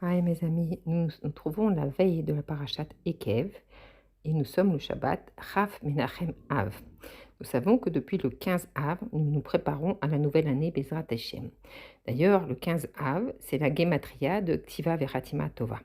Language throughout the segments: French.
Hi mes amis, nous trouvons la veille de la parashat Ekev et nous sommes le Shabbat Chaf Menachem Av. Nous savons que depuis le 15 Av, nous nous préparons à la nouvelle année Bezrat Hashem. D'ailleurs, le 15 Av, c'est la Gematria de Ktiva Veratima Tova.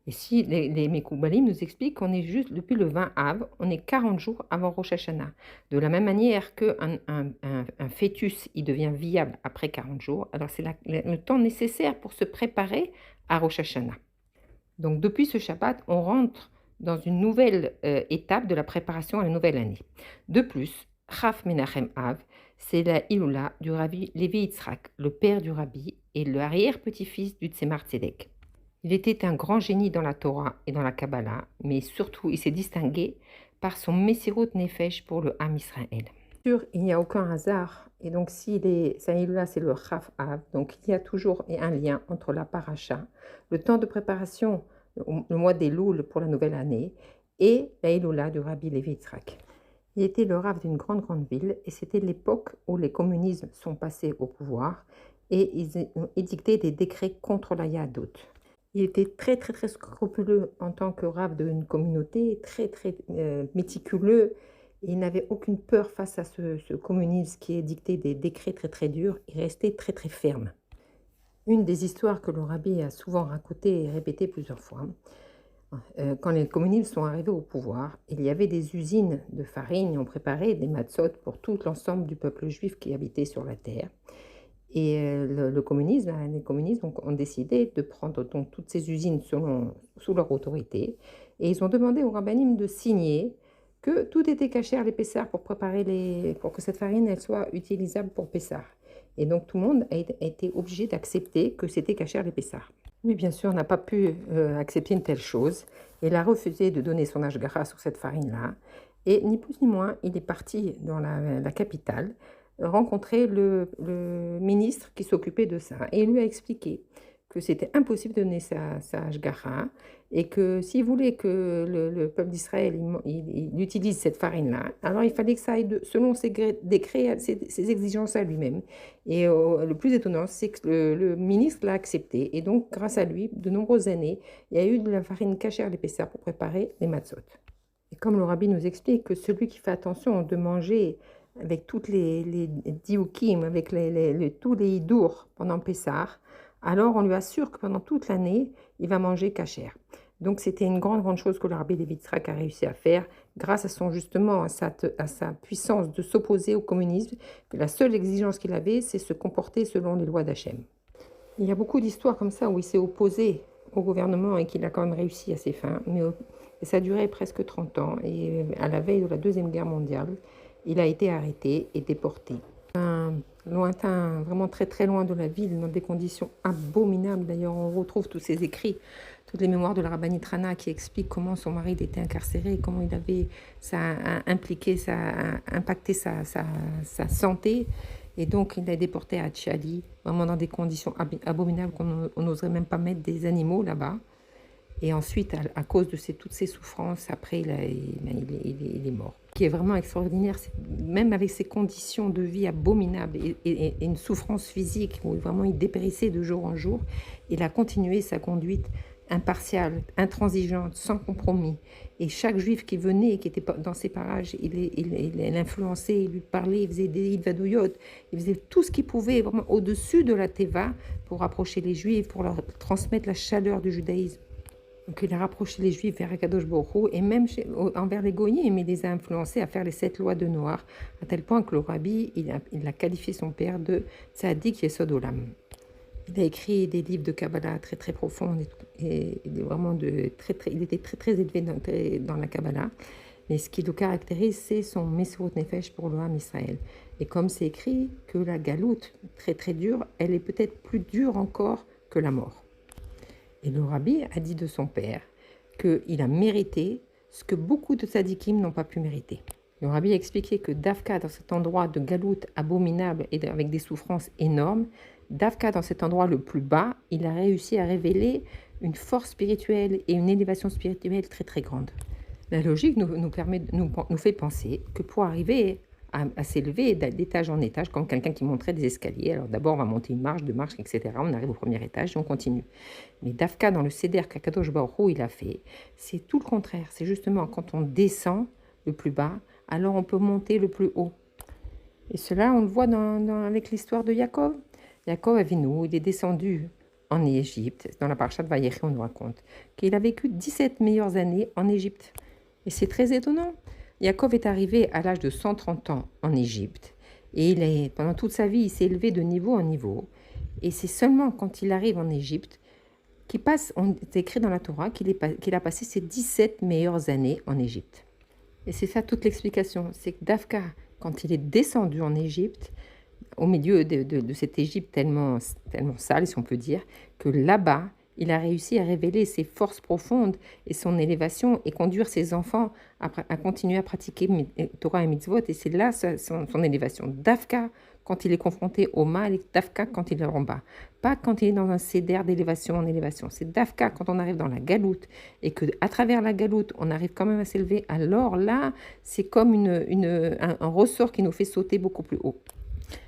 Ici, les Mekoubalim nous expliquent qu'on est juste depuis le 20 Av, on est 40 jours avant Rosh Hashanah. De la même manière qu'un un fœtus, il devient viable après 40 jours, alors c'est le temps nécessaire pour se préparer à Rosh Hashanah. Donc depuis ce Shabbat, on rentre dans une nouvelle étape de la préparation à la nouvelle année. De plus, Chaf Menachem Av, c'est la Iloula du Rabbi Levi Yitzhak, le père du Rabbi et le arrière-petit-fils du Tzemar Tzedek. Il était un grand génie dans la Torah et dans la Kabbalah, mais surtout il s'est distingué par son Messirut Nefesh pour le Ham Israël. Il n'y a aucun hasard, et donc si Saïloula c'est le Chaf Av, donc il y a toujours un lien entre la paracha, le temps de préparation, le mois des Loul pour la nouvelle année, et la Iloula du Rabbi Levi Yitzhak. Il était le Rav d'une grande ville, et c'était l'époque où les communismes sont passés au pouvoir, et ils ont édicté des décrets contre la Yahadut. Il était très scrupuleux en tant que Rav d'une communauté, très méticuleux. Et il n'avait aucune peur face à ce communisme qui édictait des décrets très durs. Il restait très ferme. Une des histoires que le Rabbi a souvent racontées et répétées plusieurs fois, quand les communistes sont arrivés au pouvoir, il y avait des usines de farine, on préparait des matzot pour tout l'ensemble du peuple juif qui habitait sur la terre. Et les communistes ont décidé de prendre donc toutes ces usines sous leur autorité. Et ils ont demandé aux rabbinim de signer que tout était caché à l'épaisseur pour pour que cette farine elle soit utilisable pour Pessah. Et donc tout le monde a été obligé d'accepter que c'était caché à l'épaisseur. Lui, bien sûr, n'a pas pu accepter une telle chose. Il a refusé de donner son ashgara sur cette farine-là. Et ni plus ni moins, il est parti dans la capitale rencontrer le ministre qui s'occupait de ça. Et il lui a expliqué que c'était impossible de donner sa ashgara et que s'il voulait que le peuple d'Israël il utilise cette farine-là, alors il fallait que ça aille selon ses décrets, ses exigences à lui-même. Et le plus étonnant, c'est que le ministre l'a accepté. Et donc, grâce à lui, de nombreuses années, il y a eu de la farine cachée à l'épaisseur pour préparer les matzot. Et comme le rabbi nous explique que celui qui fait attention de manger avec toutes les dioukim, avec tous les hidours pendant Pessah, alors on lui assure que pendant toute l'année, il va manger cachère. Donc c'était une grande chose que le Rabbi Levi Yitzhak a réussi à faire grâce à justement à sa puissance de s'opposer au communisme. La seule exigence qu'il avait, c'est se comporter selon les lois d'Hachem. Il y a beaucoup d'histoires comme ça où il s'est opposé au gouvernement et qu'il a quand même réussi à ses fins, mais ça a duré presque 30 ans et à la veille de la Deuxième Guerre mondiale, il a été arrêté et déporté. Lointain, vraiment très loin de la ville, dans des conditions abominables. D'ailleurs, on retrouve tous ses écrits, toutes les mémoires de la rabbinite Rana qui expliquent comment son mari était incarcéré, comment ça a impacté sa santé. Et donc, il l'a déporté à Tchali, vraiment dans des conditions abominables qu'on n'oserait même pas mettre des animaux là-bas. Et ensuite, à cause de toutes ces souffrances, après, il est mort. Ce qui est vraiment extraordinaire, c'est même avec ces conditions de vie abominables et une souffrance physique où vraiment il dépérissait de jour en jour, il a continué sa conduite impartiale, intransigeante, sans compromis. Et chaque juif qui venait et qui était dans ces parages, il l'influençait, il lui parlait, il faisait des vadouillotes, il faisait tout ce qu'il pouvait, vraiment au-dessus de la teva, pour rapprocher les juifs, pour leur transmettre la chaleur du judaïsme. Donc il a rapproché les Juifs vers Akadosh Baruch Hu, et même envers les Goyim, il les a influencés à faire les 7 lois de Noir, à tel point que le Rabbi il a qualifié son père de Tzadik Yesod Olam. Il a écrit des livres de Kabbalah très profonds, et vraiment il était très élevé dans la Kabbalah. Mais ce qui le caractérise, c'est son Messirut Nefesh pour le Ham Israël. Et comme c'est écrit que la galoute, très dure, elle est peut-être plus dure encore que la mort. Et le Rabbi a dit de son père qu'il a mérité ce que beaucoup de tzadikim n'ont pas pu mériter. Le Rabbi a expliqué que Davka, dans cet endroit de galoute abominable et avec des souffrances énormes, Davka, dans cet endroit le plus bas, il a réussi à révéler une force spirituelle et une élévation spirituelle très grande. La logique nous fait penser que pour arriver à s'élever d'étage en étage, comme quelqu'un qui monterait des escaliers. Alors d'abord, on va monter une marche, deux marches, etc. On arrive au premier étage et on continue. Mais Dafka, dans le Seder qu'Akadosh Baruch Hu, il a fait, c'est tout le contraire. C'est justement quand on descend le plus bas, alors on peut monter le plus haut. Et cela, on le voit avec l'histoire de Yaakov. Yaakov Avinu, il est descendu en Égypte. Dans la parasha de Vayechi, on nous raconte qu'il a vécu 17 meilleures années en Égypte. Et c'est très étonnant. Yaakov est arrivé à l'âge de 130 ans en Égypte. Et pendant toute sa vie, il s'est élevé de niveau en niveau. Et c'est seulement quand il arrive en Égypte qu'il passe, c'est écrit dans la Torah, qu'il a passé ses 17 meilleures années en Égypte. Et c'est ça toute l'explication. C'est que Dafka, quand il est descendu en Égypte, au milieu de cette Égypte tellement sale, si on peut dire, que là-bas, il a réussi à révéler ses forces profondes et son élévation et conduire ses enfants à continuer à pratiquer Torah et Mitzvot. Et c'est là son élévation. Dafka, quand il est confronté au mal, et Dafka quand il est en bas. Pas quand il est dans un céder d'élévation en élévation. C'est Dafka quand on arrive dans la galoute et qu'à travers la galoute, on arrive quand même à s'élever. Alors là, c'est comme un ressort qui nous fait sauter beaucoup plus haut.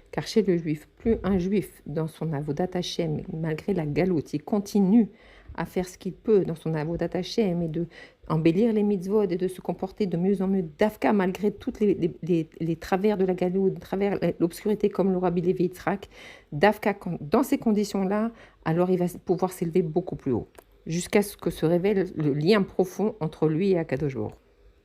Car chez le juif, plus un juif dans son avodat Hashem, malgré la galoute, il continue à faire ce qu'il peut dans son avodat Hashem et de embellir les mitzvot et de se comporter de mieux en mieux dafka malgré toutes les travers de la galoute, travers l'obscurité comme le Rabbi Levi Yitzhak, dafka dans ces conditions-là, alors il va pouvoir s'élever beaucoup plus haut, jusqu'à ce que se révèle le lien profond entre lui et Akadosh Baruch Hu.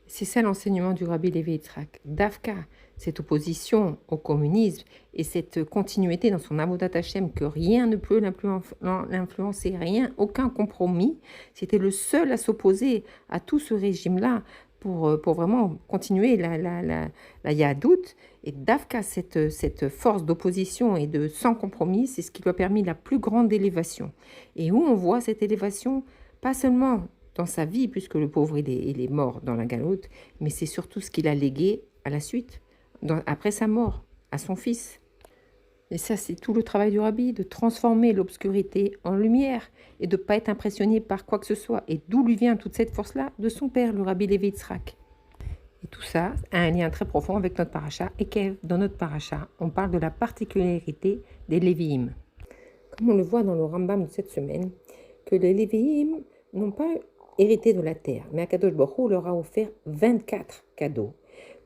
C'est ça l'enseignement du Rabbi Levi Yitzhak. Dafka, cette opposition au communisme et cette continuité dans son avodat Hashem que rien ne peut l'influencer, rien, aucun compromis. C'était le seul à s'opposer à tout ce régime-là pour vraiment continuer la Yahadout. Et Dafka, cette force d'opposition et de sans compromis, c'est ce qui lui a permis la plus grande élévation. Et où on voit cette élévation, pas seulement dans sa vie, puisque le pauvre il est mort dans la galoute, mais c'est surtout ce qu'il a légué à la suite, après sa mort, à son fils. Et ça, c'est tout le travail du Rabbi, de transformer l'obscurité en lumière et de ne pas être impressionné par quoi que ce soit. Et d'où lui vient toute cette force-là? De son père, le Rabbi Levi Yitzhak. Et tout ça a un lien très profond avec notre paracha Ekev. Dans notre paracha, on parle de la particularité des Lévi'im. Comme on le voit dans le Rambam de cette semaine, que les Lévi'im n'ont pas hérité de la terre, mais Akadosh Baruch Hu leur a offert 24 cadeaux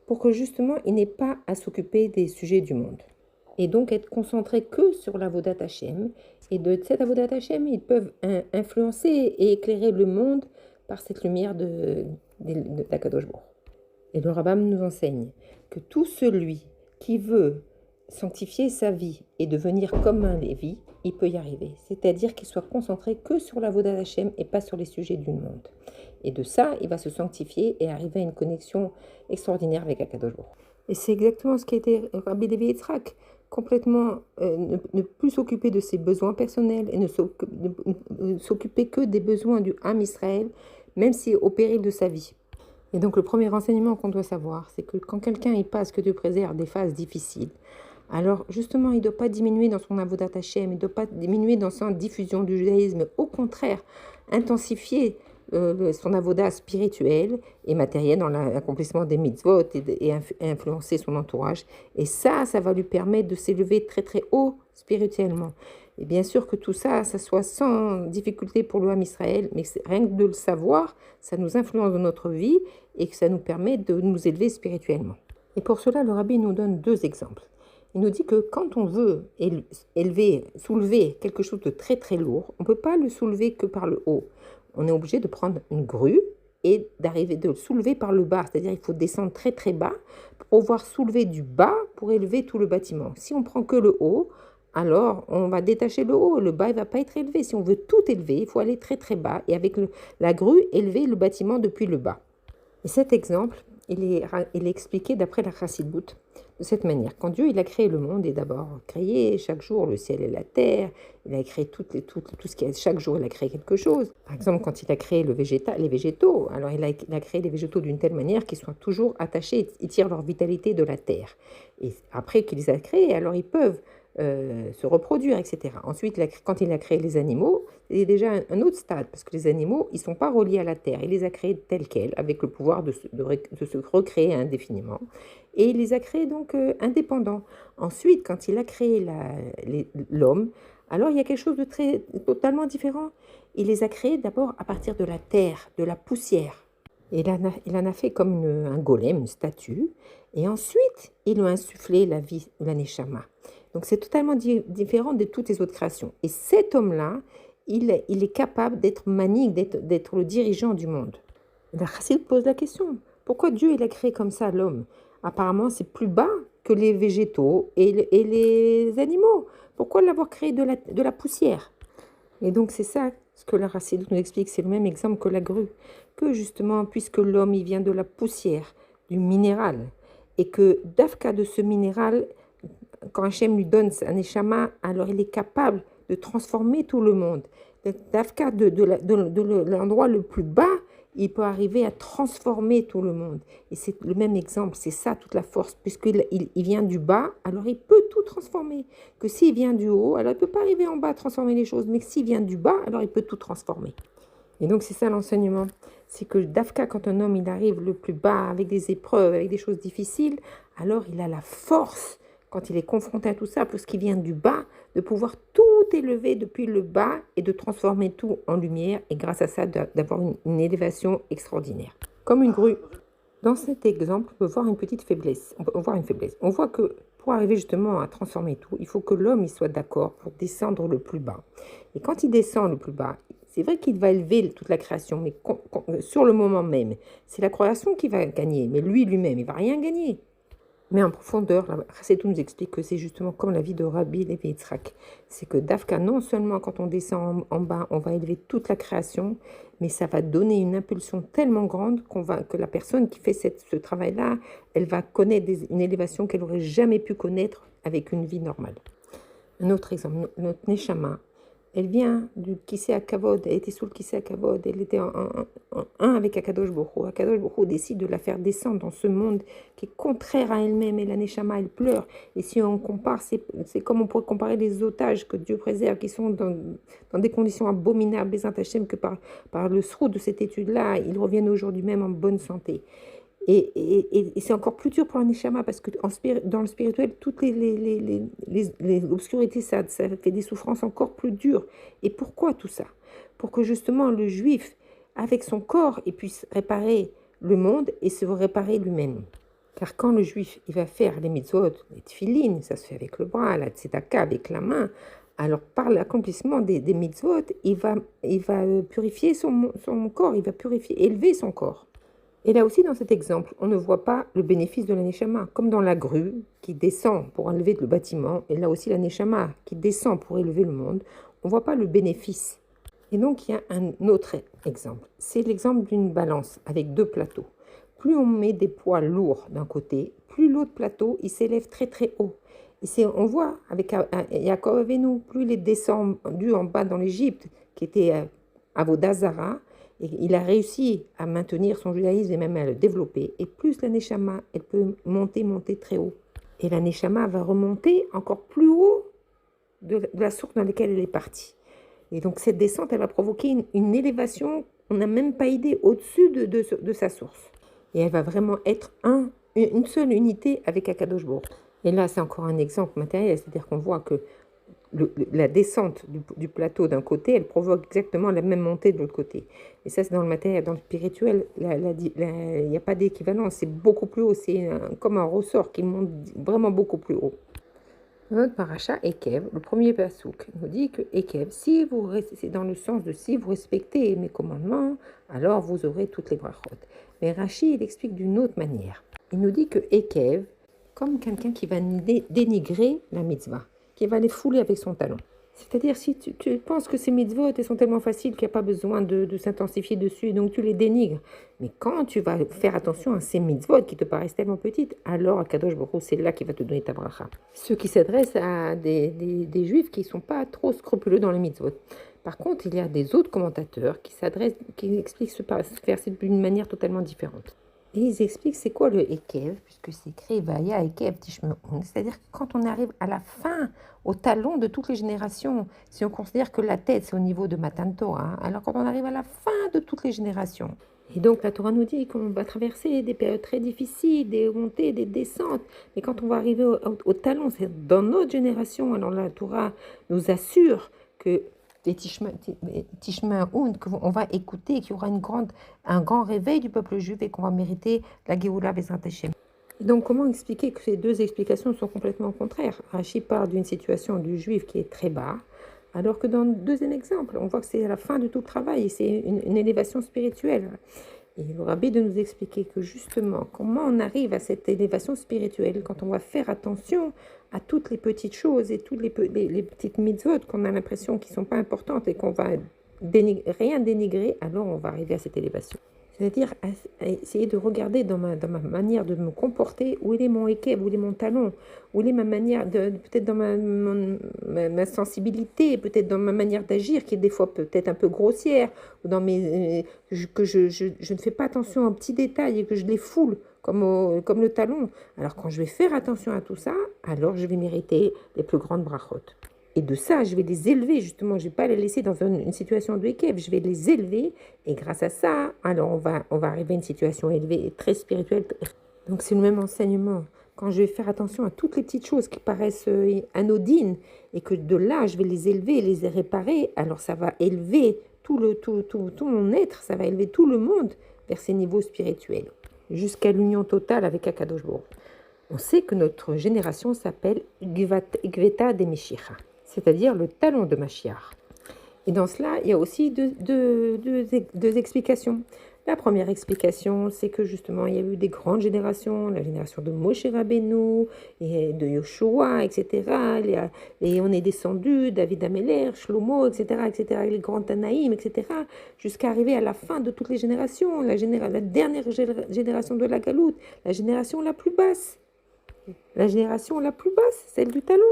pour que justement ils n'aient pas à s'occuper des sujets du monde et donc être concentrés que sur l'avodat Hashem. Et de cet avodat Hashem, ils peuvent influencer et éclairer le monde par cette lumière d'Akadosh Baruch Hu. Et le Rambam nous enseigne que tout celui qui veut sanctifier sa vie et devenir comme un Lévi, il peut y arriver. C'est-à-dire qu'il soit concentré que sur l'avodat Hashem et pas sur les sujets du monde. Et de ça, il va se sanctifier et arriver à une connexion extraordinaire avec Akadosh Baruch Hu. Et c'est exactement ce qui a été Rabbi Levi Yitzhak, complètement ne plus s'occuper de ses besoins personnels et ne s'occuper que des besoins du Ham Israël, même si au péril de sa vie. Et donc le premier renseignement qu'on doit savoir, c'est que quand quelqu'un y passe, que Dieu préserve des phases difficiles, alors justement il ne doit pas diminuer dans son avodat Hashem, il ne doit pas diminuer dans sa diffusion du judaïsme, au contraire, intensifier son avodat spirituel et matériel dans l'accomplissement des mitzvot et influencer son entourage. Et ça va lui permettre de s'élever très très haut spirituellement. Et bien sûr que tout ça soit sans difficulté pour le Ham Israël, mais rien que de le savoir, ça nous influence dans notre vie et que ça nous permet de nous élever spirituellement. Et pour cela, le Rabbi nous donne 2 exemples. Il nous dit que quand on veut soulever quelque chose de très très lourd, on ne peut pas le soulever que par le haut. On est obligé de prendre une grue et d'arriver de le soulever par le bas. C'est-à-dire qu'il faut descendre très très bas pour pouvoir soulever du bas pour élever tout le bâtiment. Si on prend que le haut, alors on va détacher le haut. Le bas ne va pas être élevé. Si on veut tout élever, il faut aller très très bas et avec la grue, élever le bâtiment depuis le bas. Et cet exemple, il est expliqué d'après la Chassidut de cette manière. Quand Dieu il a créé le monde, il a d'abord créé chaque jour le ciel et la terre, il a créé tout ce qui est, chaque jour il a créé quelque chose. Par exemple, quand il a créé les végétaux, alors il a créé les végétaux d'une telle manière qu'ils soient toujours attachés, ils tirent leur vitalité de la terre. Et après qu'il les a créés, alors ils peuvent se reproduire, etc. Ensuite, quand il a créé les animaux, c'est déjà un autre stade, parce que les animaux, ils ne sont pas reliés à la terre. Il les a créés tels quels, avec le pouvoir de se recréer indéfiniment. et il les a créés donc indépendants. Ensuite, quand il a créé l'homme, alors il y a quelque chose de totalement différent. Il les a créés d'abord à partir de la terre, de la poussière. Et il en a fait comme un golem, une statue. Et ensuite, il lui a insufflé la vie, la neshama. Donc c'est totalement différent de toutes les autres créations. Et cet homme-là, il est capable d'être manique, d'être le dirigeant du monde. La Chassidut pose la question, pourquoi Dieu il a créé comme ça l'homme? Apparemment, c'est plus bas que les végétaux et les animaux. Pourquoi l'avoir créé de la poussière? Et donc c'est ça ce que la Chassidut nous explique, c'est le même exemple que la grue, que justement, puisque l'homme il vient de la poussière, du minéral, et que d'Afka de ce minéral, quand Hachem lui donne un neshama, alors il est capable de transformer tout le monde. D'Afka de l'endroit le plus bas, il peut arriver à transformer tout le monde. Et c'est le même exemple, c'est ça toute la force. Puisqu'il vient du bas, alors il peut tout transformer. Que s'il vient du haut, alors il ne peut pas arriver en bas à transformer les choses. Mais s'il vient du bas, alors il peut tout transformer. Et donc c'est ça l'enseignement. C'est que d'Afka, quand un homme il arrive le plus bas, avec des épreuves, avec des choses difficiles, alors il a la force, quand il est confronté à tout ça, puisqu'il vient du bas, de pouvoir tout élever depuis le bas et de transformer tout en lumière, et grâce à ça, d'avoir une élévation extraordinaire. Comme une grue. Dans cet exemple, on peut voir une petite faiblesse. On peut voir une faiblesse. On voit que pour arriver justement à transformer tout, il faut que l'homme il soit d'accord pour descendre le plus bas. Et quand il descend le plus bas, c'est vrai qu'il va élever toute la création, mais sur le moment même, c'est la création qui va gagner, mais lui-même, il ne va rien gagner. Mais en profondeur, la Chassidut nous explique que c'est justement comme la vie de Rabbi Levi Yitzhak. C'est que d'Afka, non seulement quand on descend en bas, on va élever toute la création, mais ça va donner une impulsion tellement grande que la personne qui fait ce travail-là, elle va connaître une élévation qu'elle n'aurait jamais pu connaître avec une vie normale. Un autre exemple, notre Neshama, elle vient du Kisei HaKavod, elle était sous le Kisei HaKavod, elle était en un avec Akadosh Baruch Hu. Akadosh Baruch Hu décide de la faire descendre dans ce monde qui est contraire à elle-même, et la Neshama, elle pleure. Et si on compare, c'est comme on pourrait comparer les otages que Dieu préserve, qui sont dans des conditions abominables, Bezrat Hashem, que par le sroud de cette étude-là, ils reviennent aujourd'hui même en bonne santé. Et c'est encore plus dur pour un neshama parce que dans le spirituel, toutes les obscurités, ça fait des souffrances encore plus dures. Et pourquoi tout ça? Pour que justement le juif, avec son corps, il puisse réparer le monde et se réparer lui-même. Car quand le juif il va faire les mitzvot, les tefilines, ça se fait avec le bras, la tzedaka avec la main, alors par l'accomplissement des mitzvot, il va purifier son corps, il va élever son corps. Et là aussi, dans cet exemple, on ne voit pas le bénéfice de la neshama, comme dans la grue qui descend pour enlever le bâtiment, et là aussi la neshama qui descend pour élever le monde, on ne voit pas le bénéfice. Et donc, il y a un autre exemple. C'est l'exemple d'une balance avec deux plateaux. Plus on met des poids lourds d'un côté, plus l'autre plateau, il s'élève très très haut. Et on voit avec Yaakov Avinu, plus il est descendu en bas dans l'Égypte, qui était Avodah Zara, et il a réussi à maintenir son judaïsme et même à le développer. Et plus la neshama, elle peut monter très haut. Et la neshama va remonter encore plus haut de la source dans laquelle elle est partie. Et donc cette descente, elle va provoquer une élévation, on n'a même pas idée, au-dessus de sa source. Et elle va vraiment être une seule unité avec Akadosh Baruch Hu. Et là, c'est encore un exemple matériel, c'est-à-dire qu'on voit que la descente du plateau d'un côté, elle provoque exactement la même montée de l'autre côté. Et ça, c'est dans le matériel. Dans le spirituel, il n'y a pas d'équivalence. C'est beaucoup plus haut. C'est comme un ressort qui monte vraiment beaucoup plus haut. Dans notre paracha, Ekev, le premier pasouk, nous dit que Ekev, c'est dans le sens de si vous respectez mes commandements, alors vous aurez toutes les brachot. Mais Rashi, il explique d'une autre manière. Il nous dit que Ekev, comme quelqu'un qui va dénigrer la mitzvah, qui va les fouler avec son talon. C'est-à-dire, si tu penses que ces mitzvot, elles sont tellement faciles qu'il n'y a pas besoin de s'intensifier dessus, et donc tu les dénigres. Mais quand tu vas faire attention à ces mitzvot qui te paraissent tellement petites, alors Akadosh Baruch Hu, c'est là qu'il va te donner ta bracha. Ceux qui s'adressent à des juifs qui ne sont pas trop scrupuleux dans les mitzvot. Par contre, il y a des autres commentateurs qui expliquent ce verset d'une manière totalement différente. Et ils expliquent c'est quoi le Ekev, puisque c'est écrit Vaya Ekev Tishme'un. C'est-à-dire que quand on arrive à la fin, au talon de toutes les générations, si on considère que la tête c'est au niveau de Matan Torah, alors quand on arrive à la fin de toutes les générations, et donc la Torah nous dit qu'on va traverser des périodes très difficiles, des montées, des descentes, mais quand on va arriver au talon, c'est dans notre génération, alors la Torah nous assure que Tishmaoun, qu'on va écouter, qu'il y aura un grand réveil du peuple juif et qu'on va mériter la Géoula Bezrat Hashem. Et donc, comment expliquer que ces deux explications sont complètement contraires? Rachi parle d'une situation du juif qui est très bas, alors que dans le deuxième exemple, on voit que c'est à la fin de tout le travail, c'est une élévation spirituelle. Et le rabbi de nous expliquer que justement, comment on arrive à cette élévation spirituelle quand on va faire attention à toutes les petites choses et toutes les petites mitzvot qu'on a l'impression qui ne sont pas importantes et qu'on va rien dénigrer, alors on va arriver à cette élévation. C'est-à-dire à essayer de regarder dans ma manière de me comporter, où il est mon équerre, où il est mon talon, où il est ma manière, peut-être dans ma sensibilité, peut-être dans ma manière d'agir, qui est des fois peut-être un peu grossière, ou dans que je ne fais pas attention aux petits détails et que je les foule comme le talon. Alors quand je vais faire attention à tout ça, alors je vais mériter les plus grandes brachot. Et de ça, je vais les élever, justement. Je ne vais pas les laisser dans une situation de équerre. Je vais les élever. Et grâce à ça, alors on va arriver à une situation élevée et très spirituelle. Donc c'est le même enseignement. Quand je vais faire attention à toutes les petites choses qui paraissent anodines et que de là, je vais les élever et les réparer, alors ça va élever tout mon être, ça va élever tout le monde vers ces niveaux spirituels, jusqu'à l'union totale avec Akadosh Baruch. On sait que notre génération s'appelle Gveta de Meshicha, c'est-à-dire le talon de Mashiach. Et dans cela, il y a aussi deux explications. La première explication, c'est que justement, il y a eu des grandes générations, la génération de Moshe Rabbeinu, et de Yoshua, etc. Et on est descendu, David Ameler, Shlomo, etc., etc., les grands Tanaïm, etc., jusqu'à arriver à la fin de toutes les générations, la dernière génération de la Galoute, la génération la plus basse. La génération la plus basse, celle du talon.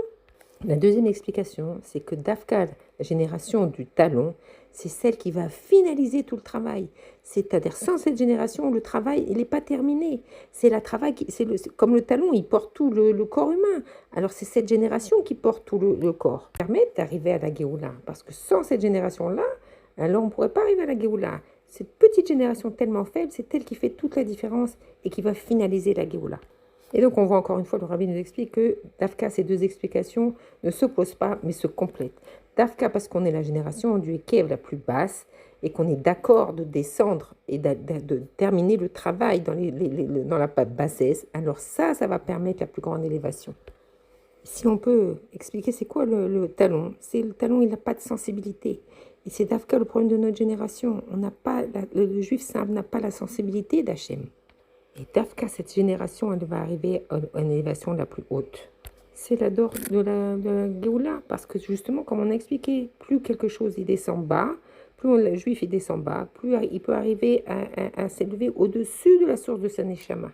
La deuxième explication, c'est que Dafka, la génération du talon, c'est celle qui va finaliser tout le travail. C'est-à-dire, sans cette génération, le travail, il n'est pas terminé. C'est le travail, comme le talon, il porte tout le corps humain. Alors, c'est cette génération qui porte tout le corps. Ça permet d'arriver à la Géoula. Parce que sans cette génération-là, alors on ne pourrait pas arriver à la Géoula. Cette petite génération tellement faible, c'est elle qui fait toute la différence et qui va finaliser la Géoula. Et donc, on voit encore une fois, le rabbi nous explique que Dafka, ces deux explications ne s'opposent pas, mais se complètent. Dafka, parce qu'on est la génération du Ekev la plus basse et qu'on est d'accord de descendre et de terminer le travail dans la bassesse, alors ça va permettre la plus grande élévation. Si on peut expliquer c'est quoi le talon, c'est le talon, il n'a pas de sensibilité. Et c'est Dafka le problème de notre génération. Le juif simple n'a pas la sensibilité d'Hachem. Et Dafka, cette génération, elle va arriver à une élévation la plus haute. C'est la dor de la Géoula, parce que justement, comme on a expliqué, plus quelque chose il descend bas, plus le juif il descend bas, plus il peut arriver à s'élever au-dessus de la source de sa neshama.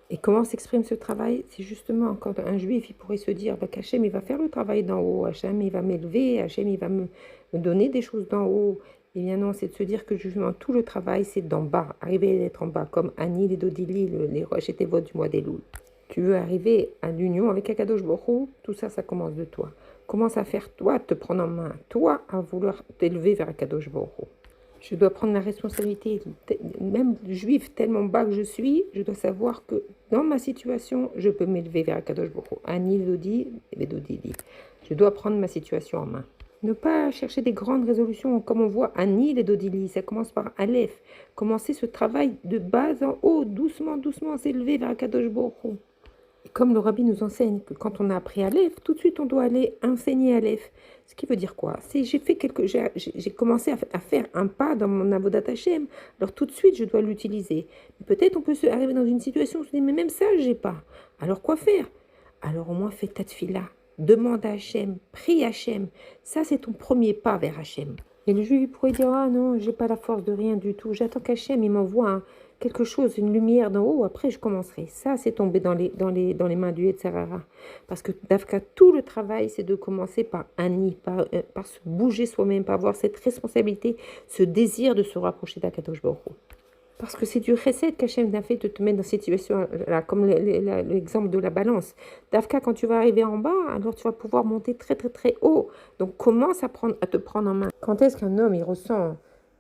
Et comment s'exprime ce travail? C'est justement quand un juif il pourrait se dire qu'Hachem il va faire le travail d'en haut, Hachem il va m'élever, Hachem il va me donner des choses d'en haut. Eh bien non, c'est de se dire que justement tout le travail c'est d'en bas, arriver à être en bas, comme Annie, les Dodili, les Rosh et Tevot du mois des Louls. Tu veux arriver à l'union avec Akadosh Baruch Hu, tout ça, ça commence de toi. Commence à faire toi, te prendre en main, toi à vouloir t'élever vers Akadosh Baruch Hu. Je dois prendre la responsabilité, même juif tellement bas que je suis, je dois savoir que dans ma situation, je peux m'élever vers Akadosh Baruch Hu. Ani Dodi, Dodili. Je dois prendre ma situation en main. Ne pas chercher des grandes résolutions, comme on voit Ani les Dodili, ça commence par Aleph. Commencer ce travail de bas en haut, doucement, doucement, s'élever vers Akadosh Baruch Hu. Et comme le rabbi nous enseigne que quand on a appris Aleph, tout de suite on doit aller enseigner Aleph. Ce qui veut dire quoi? C'est j'ai commencé à faire un pas dans mon avodat Hashem, alors tout de suite je dois l'utiliser. Peut-être on peut arriver dans une situation où on se dit mais même ça j'ai pas. Alors quoi faire? Alors au moins fais ta tefila, demande à Hashem, prie Hashem. Ça c'est ton premier pas vers Hashem. Et le juif pourrait dire ah non j'ai pas la force de rien du tout. J'attends qu'Hachem il m'envoie quelque chose, une lumière d'en haut, après je commencerai. Ça, c'est tombé dans les mains du Yetzirah. Parce que Dafka, tout le travail, c'est de commencer par Ani, par se bouger soi-même, par avoir cette responsabilité, ce désir de se rapprocher d'Akadosh Baruch Hu. Parce que c'est du chesed qu'Hachem a fait de te mettre dans cette situation-là, comme l'exemple de la balance. Dafka, quand tu vas arriver en bas, alors tu vas pouvoir monter très très très haut. Donc commence à te prendre en main. Quand est-ce qu'un homme il ressent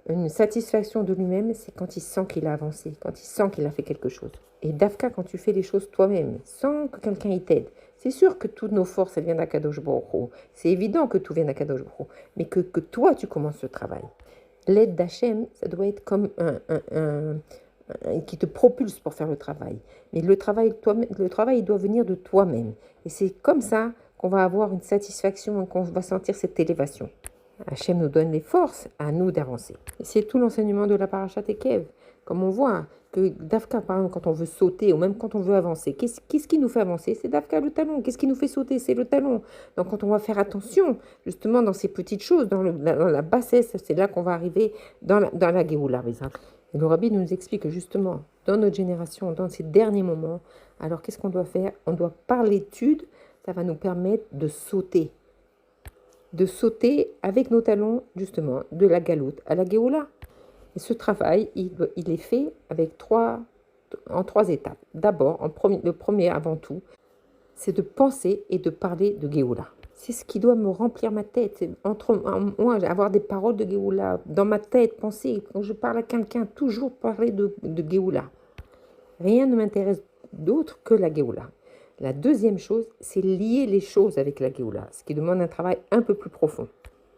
une satisfaction de lui-même? C'est quand il sent qu'il a avancé, quand il sent qu'il a fait quelque chose. Et Dafka, quand tu fais les choses toi-même, sans que quelqu'un y t'aide, c'est sûr que toutes nos forces, elles viennent d'Akadosh Baruch Hu. C'est évident que tout vient d'Akadosh Baruch Hu. Mais que toi, tu commences ce travail. L'aide d'Hachem, ça doit être comme qui te propulse pour faire le travail. Mais le travail, il doit venir de toi-même. Et c'est comme ça qu'on va avoir une satisfaction et qu'on va sentir cette élévation. Hachem nous donne les forces à nous d'avancer. Et c'est tout l'enseignement de la Parashat Ekev. Comme on voit que Dafka, par exemple, quand on veut sauter ou même quand on veut avancer, qu'est-ce qui nous fait avancer? C'est Dafka le talon. Qu'est-ce qui nous fait sauter? C'est le talon. Donc quand on va faire attention, justement, dans ces petites choses, dans la bassesse, c'est là qu'on va arriver dans la Géoula. Et le Rabbi nous explique que justement, dans notre génération, dans ces derniers moments, alors qu'est-ce qu'on doit faire? On doit, par l'étude, ça va nous permettre de sauter avec nos talons, justement, de la galoute à la Géoula. Et ce travail, il est fait en trois étapes. D'abord, le premier avant tout, c'est de penser et de parler de Géoula. C'est ce qui doit me remplir ma tête. Moi, avoir des paroles de Géoula dans ma tête, penser, quand je parle à quelqu'un, toujours parler de Géoula. Rien ne m'intéresse d'autre que la Géoula. La deuxième chose, c'est lier les choses avec la Géoula, ce qui demande un travail un peu plus profond.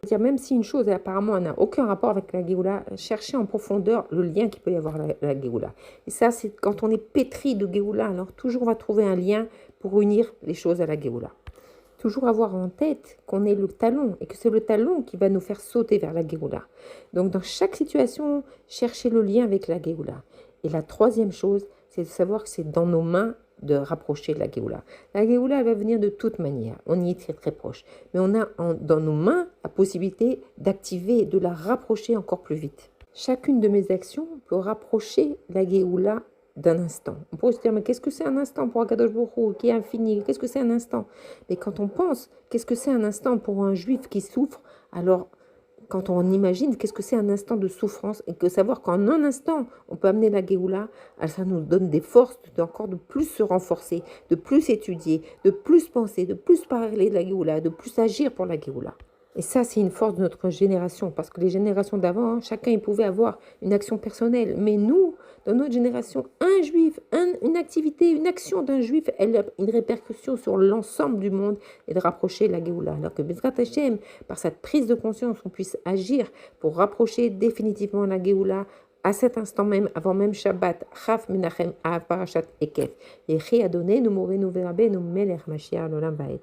C'est-à-dire, même si une chose apparemment n'a aucun rapport avec la Géoula, chercher en profondeur le lien qu'il peut y avoir avec la Géoula. Et ça, c'est quand on est pétri de Géoula, alors toujours on va trouver un lien pour unir les choses à la Géoula. Toujours avoir en tête qu'on est le talon et que c'est le talon qui va nous faire sauter vers la Géoula. Donc dans chaque situation, chercher le lien avec la Géoula. Et la troisième chose, c'est de savoir que c'est dans nos mains de rapprocher la Géoula. La Géoula, elle va venir de toute manière. On y est très très proche. Mais on a dans nos mains la possibilité d'activer, de la rapprocher encore plus vite. Chacune de mes actions peut rapprocher la Géoula d'un instant. On pourrait se dire, mais qu'est-ce que c'est un instant pour Akadosh Baruch Hu, qui est infini? Qu'est-ce que c'est un instant? Mais quand on pense, qu'est-ce que c'est un instant pour un juif qui souffre? Alors, quand on imagine qu'est-ce que c'est un instant de souffrance et que savoir qu'en un instant, on peut amener la Géoula, ça nous donne des forces encore de plus se renforcer, de plus étudier, de plus penser, de plus parler de la Géoula, de plus agir pour la Géoula. Et ça, c'est une force de notre génération, parce que les générations d'avant, chacun il pouvait avoir une action personnelle. Mais nous, dans notre génération, un juif, une activité, une action d'un juif, elle a une répercussion sur l'ensemble du monde et de rapprocher la Géoula. Alors que Bezrat Hashem, par cette prise de conscience, on puisse agir pour rapprocher définitivement la Géoula à cet instant même, avant même Shabbat, Chaf Menachem Av Parashat Ekef. Et Ri Adonai, nous Morenu Verabe, nous Melech Mashiach L'Olam Vaed.